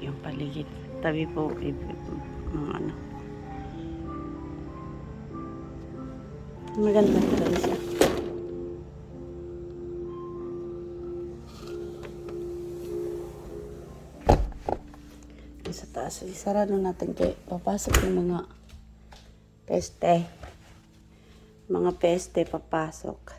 yung paligid. Tabi po, mga ano. Maganda talaga siya. Sa taas, isarado natin kaya papasok yung mga peste. Mga peste papasok.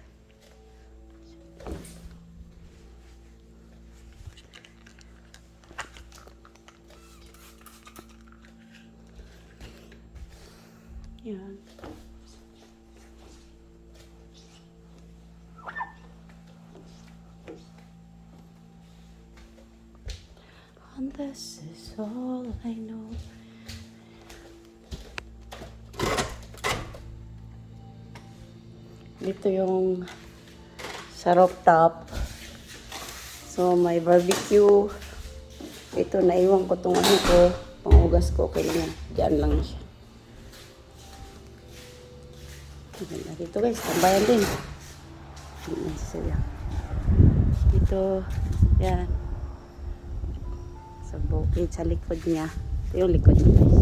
Yan. And this is all I know. Dito yung sa rooftop. So, may barbecue. Ito, naiwan ko itong ano ko. Pangugas ko. Kailangan. Diyan lang siya. Dito guys, tambayan din. Dito, yan. Sa bukid, sa likod niya. Ito yung likod niya guys.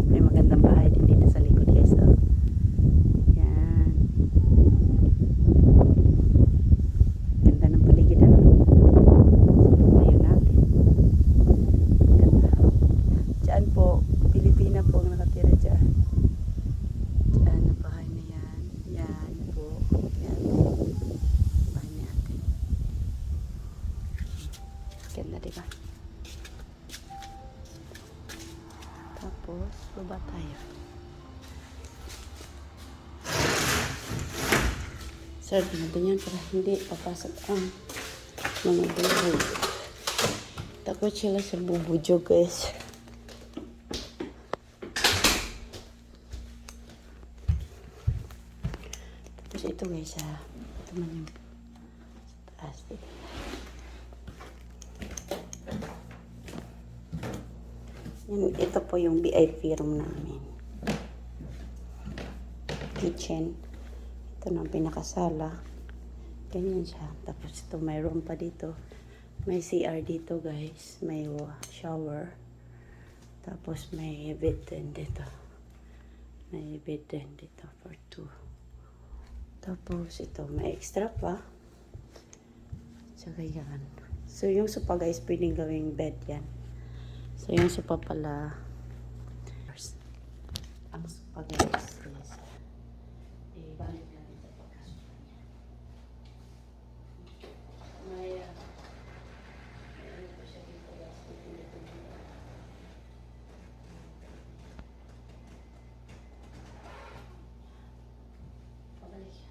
May magandang bahay din dito sa likod guys. So, yan. Ganda ng paligid ano. Ayun natin. Ganda. Diyan po, Pilipina po ang nakatira dyan. Diyan ang bahay na yan. Yan po. Yan. Bahay natin. Ganda diba? Tapos, baba tayo. Sir, natin yan para hindi papasok ang mga buhay. Takot sila sa bubudyo guys. Tapos ito guys ha. Ito man yung taas dito. Yan, ito po yung VIP room namin. Kitchen. Ito na ang pinakasala. Ganyan siya. Tapos ito may room pa dito. May CR dito guys. May shower. Tapos may bed din dito. May bed din dito for 2. Tapos ito may extra pa. Tsaka yan. So yung sopa guys pwedeng gawing bed yan. So, yung sopa pala, ang sopa guys is, ibalik natin sa pagkasupa niya. May, ano po siya dito guys, dito. Pabalik siya.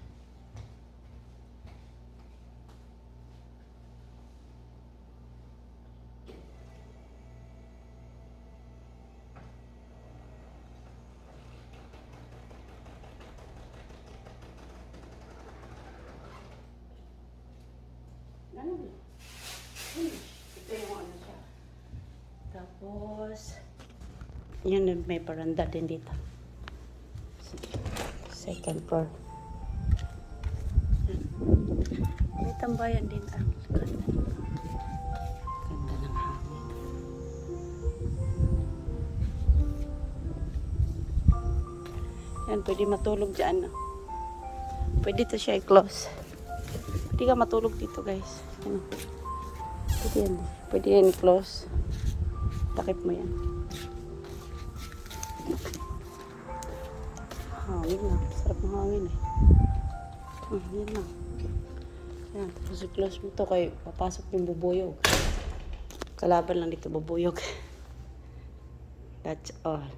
Ito yung ano siya. Tapos, yun may paranda din dito. Second floor. May tambayan din. Ganda ng hangin. Yan, pwede matulog dyan. Pwede ito siya i-close. Pwede ka matulog dito guys. Ano? Pwede yan i-close. Takip mo yan. Hangin na. Sarap ng hangin eh. Yan na. Yan. Tapos i-close mo to kay papasok yung bubuyog. Kalaban lang dito bubuyog. That's all.